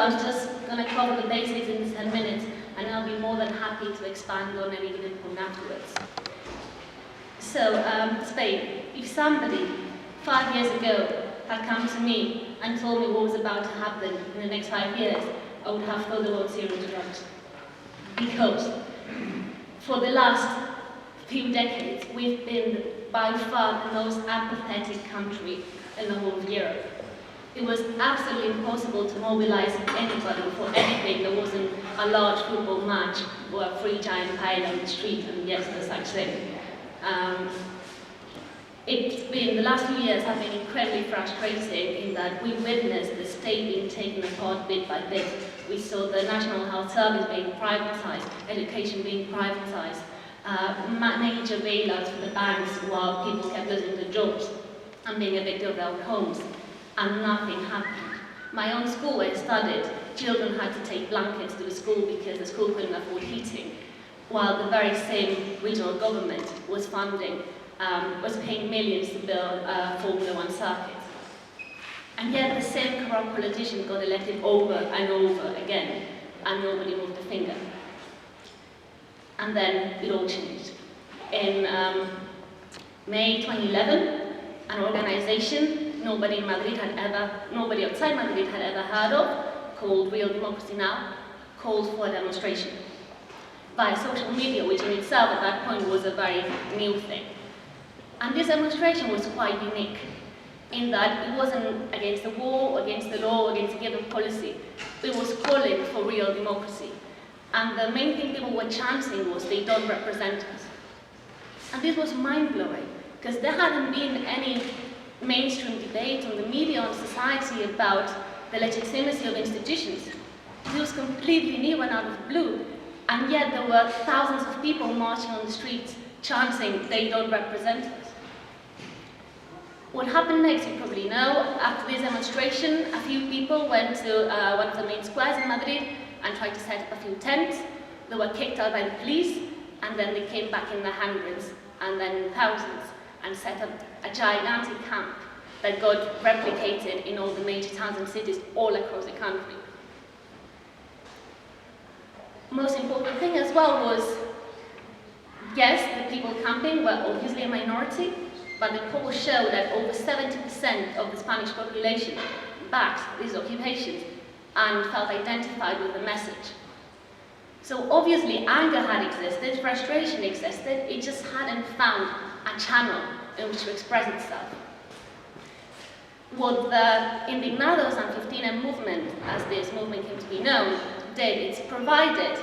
I'm just going to cover the basics in 10 minutes, and I'll be more than happy to expand on any given point afterwards. So, Spain. If somebody 5 years ago had come to me and told me what was about to happen in the next 5 years, I would have thought the world serious drugs. Because for the last few decades, we've been by far the most apathetic country in the whole of Europe. It was absolutely impossible to mobilize anybody for anything. There wasn't a large football match or a free giant pie on the street, and yes, there's such thing. The last few years have been incredibly frustrating in that we witnessed the state being taken apart bit by bit. We saw the National Health Service being privatized, education being privatized, major bailouts for the banks while people kept losing their jobs and being evicted of their homes, and nothing happened. My own school where I studied, children had to take blankets to the school because the school couldn't afford heating, while the very same regional government was paying millions to build Formula 1 circuits. And yet the same corrupt politician got elected over and over again, and nobody moved a finger. And then it all changed. In May 2011, an organization nobody outside Madrid had ever heard of, called Real Democracy Now!, called for a demonstration via social media, which in itself at that point was a very new thing. And this demonstration was quite unique in that it wasn't against the war, against the law, against a given policy. It was calling for real democracy. And the main thing people were chanting was, they don't represent us. And this was mind-blowing, because there hadn't been any mainstream debate on the media, on society, about the legitimacy of institutions. It was completely new and out of the blue. And yet there were thousands of people marching on the streets, chanting, they don't represent us. What happened next, you probably know. After this demonstration, a few people went to one of the main squares in Madrid and tried to set up a few tents. They were kicked out by the police, and then they came back in the hundreds and then thousands and set up a gigantic camp that got replicated in all the major towns and cities all across the country. Most important thing as well was, yes, the people camping were obviously a minority, but the polls show that over 70% of the Spanish population backed these occupations and felt identified with the message. So obviously anger had existed, frustration existed, it just hadn't found a channel in which to express itself. What the Indignados and 15M movement, as this movement came to be known, did is provided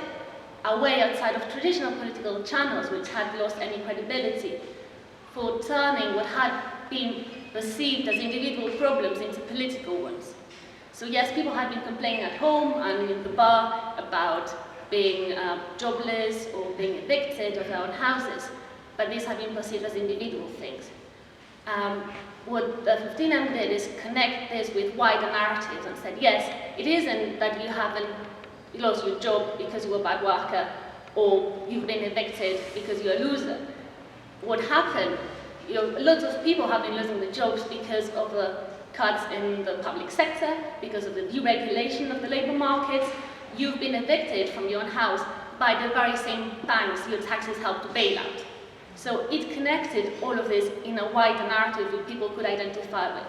a way outside of traditional political channels which had lost any credibility for turning what had been perceived as individual problems into political ones. So yes, people had been complaining at home and in the bar about being jobless or being evicted of their own houses, but these had been perceived as individual things. What the 15M did is connect this with wider narratives and said, yes, it isn't that you haven't lost your job because you're a bad worker or you've been evicted because you're a loser. What happened, lots of people have been losing their jobs because of the cuts in the public sector, because of the deregulation of the labour markets. You've been evicted from your own house by the very same banks your taxes helped to bail out. So it connected all of this in a wider narrative that people could identify with.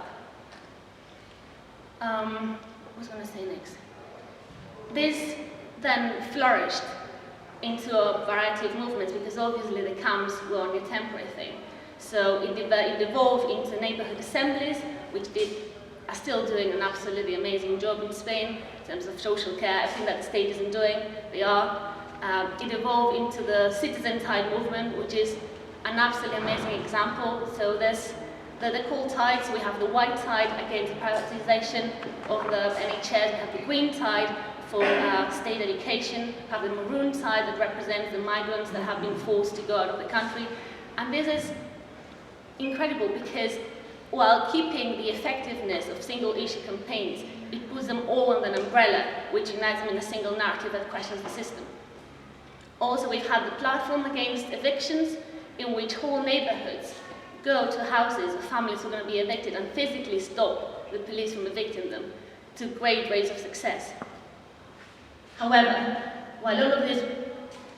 What was I going to say next? This then flourished into a variety of movements because obviously the camps were only a temporary thing. So it evolved into neighborhood assemblies, which are still doing an absolutely amazing job in Spain in terms of social care. Everything that the state isn't doing, they are. It evolved into the citizen tide movement, which is an absolutely amazing example. So there's the called tides. We have the white tide against the privatization of the NHS. We have the green tide for state education. We have the maroon tide that represents the migrants that have been forced to go out of the country. And this is incredible because while keeping the effectiveness of single-issue campaigns, it puts them all under an umbrella which unites them in a single narrative that questions the system. Also, we've had the platform against evictions, in which whole neighborhoods go to houses of families who are going to be evicted and physically stop the police from evicting them, to great rates of success. However, while all of this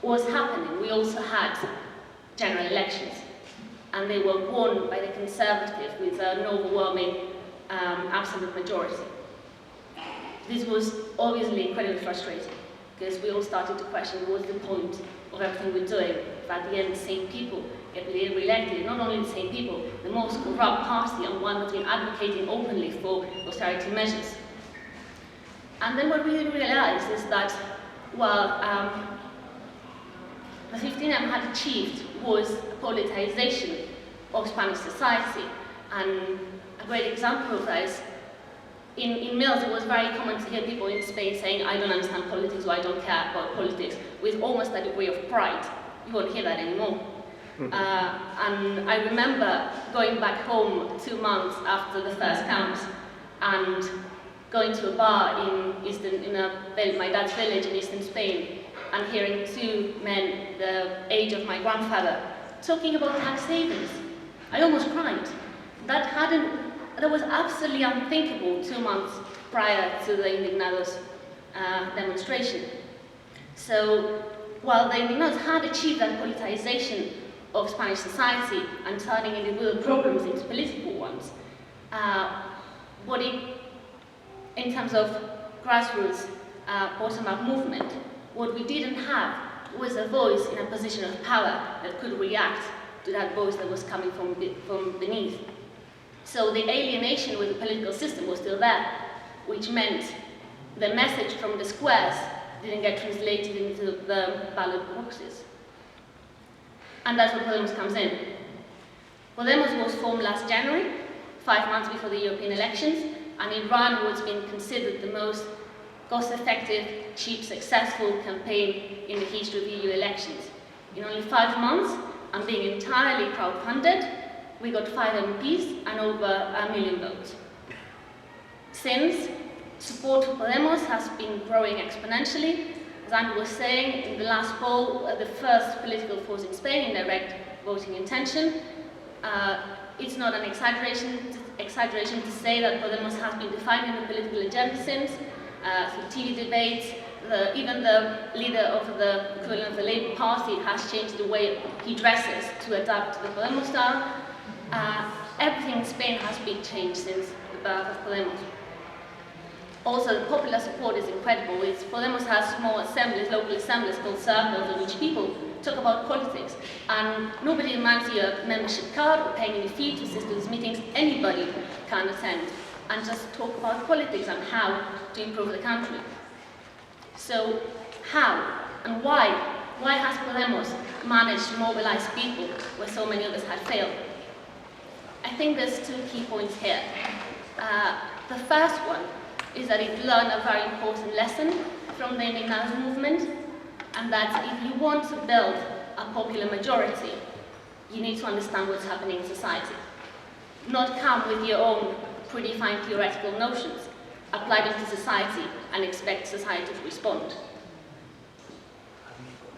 was happening, we also had general elections, and they were won by the Conservatives with an overwhelming absolute majority. This was obviously incredibly frustrating, because we all started to question what's the point of everything we're doing if at the end the same people get re-elected, not only the same people, the most corrupt party and one that's been advocating openly for austerity measures. And then what we realized is that while the 15M had achieved was a politicization of Spanish society, and a great example of that is in Mills, it was very common to hear people in Spain saying, I don't understand politics, or I don't care about politics, with almost a degree of pride. You won't hear that anymore. And I remember going back home 2 months after the first count and going to a bar in my dad's village in eastern Spain and hearing 2 men the age of my grandfather talking about tax havens. I almost cried. That was absolutely unthinkable 2 months prior to the Indignados demonstration. So while the Indignados had achieved that politicization of Spanish society and turning individual problems into political ones, in terms of grassroots bottom-up movement, what we didn't have was a voice in a position of power that could react to that voice that was coming from beneath. So the alienation with the political system was still there, which meant the message from the squares didn't get translated into the ballot boxes. And that's where Podemos comes in. Podemos was formed last January, 5 months before the European elections, and it ran what's been considered the most cost-effective, cheap, successful campaign in the history of EU elections. In only 5 months, and being entirely crowd-funded, we got 5 MPs and over 1 million votes. Since, support for Podemos has been growing exponentially. As Andrew was saying, in the last poll, the first political force in Spain in direct voting intention. It's not an exaggeration to say that Podemos has been defining the political agenda since, through TV debates. Even the leader of the equivalent of the Labour Party has changed the way he dresses to adapt to the Podemos style. Everything in Spain has been changed since the birth of Podemos. Also, the popular support is incredible. Podemos has small assemblies, local assemblies called circles, in which people talk about politics, and nobody demands you a membership card or paying any fee to assist to these meetings. Anybody can attend and just talk about politics and how to improve the country. So, how and why? Why has Podemos managed to mobilize people where so many others had failed? I think there's 2 key points here. The first one is that it learned a very important lesson from the Indignados movement, and that if you want to build a popular majority, you need to understand what's happening in society. Not come with your own predefined theoretical notions, apply them to society and expect society to respond.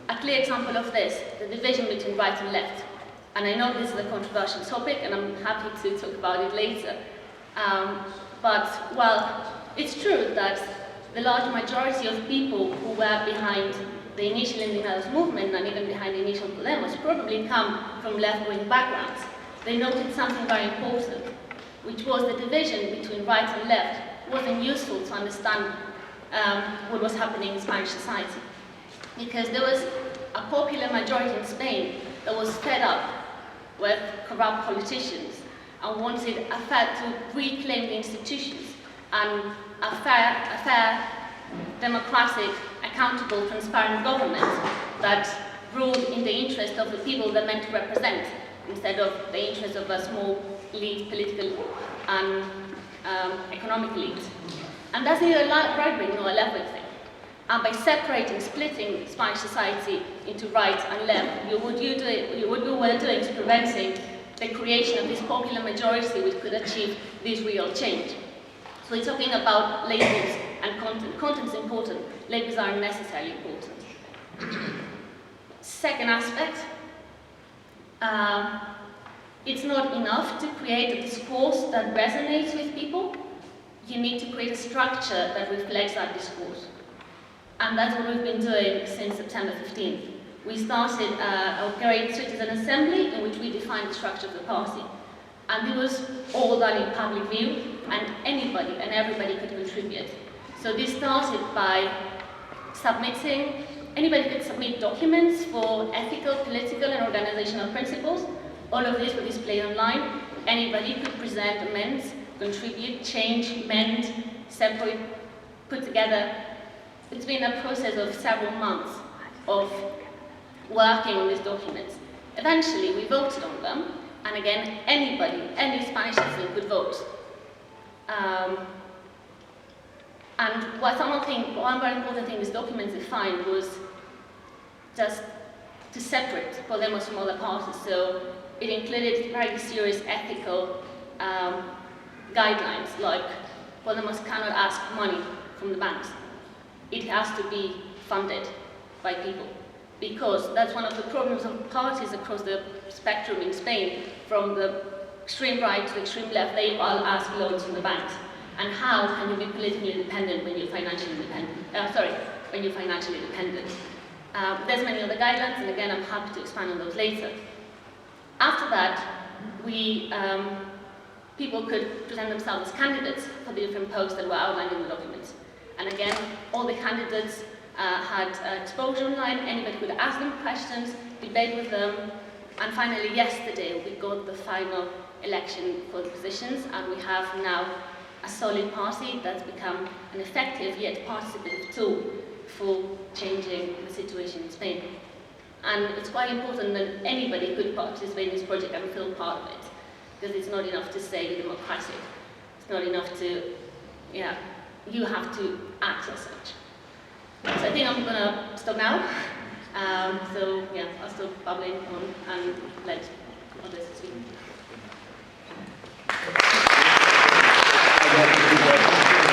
A clear example of this, the division between right and left. And I know this is a controversial topic, and I'm happy to talk about it later. But while it's true that the large majority of people who were behind the initial Indignados movement and even behind the initial Podemos probably come from left-wing backgrounds, they noted something very important, which was the division between right and left wasn't useful to understand what was happening in Spanish society. Because there was a popular majority in Spain that was fed up with corrupt politicians and wanted to reclaim the institutions and a fair, democratic, accountable, transparent government that ruled in the interest of the people they're meant to represent, instead of the interest of a small elite, political and economic elite. And that's neither a right-wing nor a left-wing thing. And by splitting Spanish society into right and left, what you were doing is preventing the creation of this popular majority which could achieve this real change. So we're talking about labels and content. Content's important, labels aren't necessarily important. Second aspect, it's not enough to create a discourse that resonates with people. You need to create a structure that reflects that discourse. And that's what we've been doing since September 15. We started a great citizen assembly in which we defined the structure of the party. And it was all done in public view, and anybody and everybody could contribute. So this started by submitting, anybody could submit documents for ethical, political, and organizational principles. All of this was displayed online. Anybody could present amends, contribute, change, mend, separate, put together. It's been a process of several months of working on these documents. Eventually, we voted on them, and again, anybody, any Spanish citizen could vote. And one very important thing these documents defined was just to separate Podemos from other parties. So it included very serious ethical guidelines, like Podemos cannot ask money from the banks. It has to be funded by people, because that's one of the problems of parties across the spectrum in Spain, from the extreme right to the extreme left. They all ask loans from the banks. And how can you be politically independent when you're financially independent? When you're financially dependent. There's many other guidelines, and again, I'm happy to expand on those later. After that, people could present themselves as candidates for the different posts that were outlined in the documents. And again, all the candidates had exposure online. Anybody could ask them questions, debate with them. And finally, yesterday, we got the final election for the positions, and we have now a solid party that's become an effective yet participative tool for changing the situation in Spain. And it's quite important that anybody could participate in this project and feel part of it, because it's not enough to say you're democratic. It's not enough to, you have to act as such. So I think I'm gonna stop now. I'll stop babbling on and let others speak.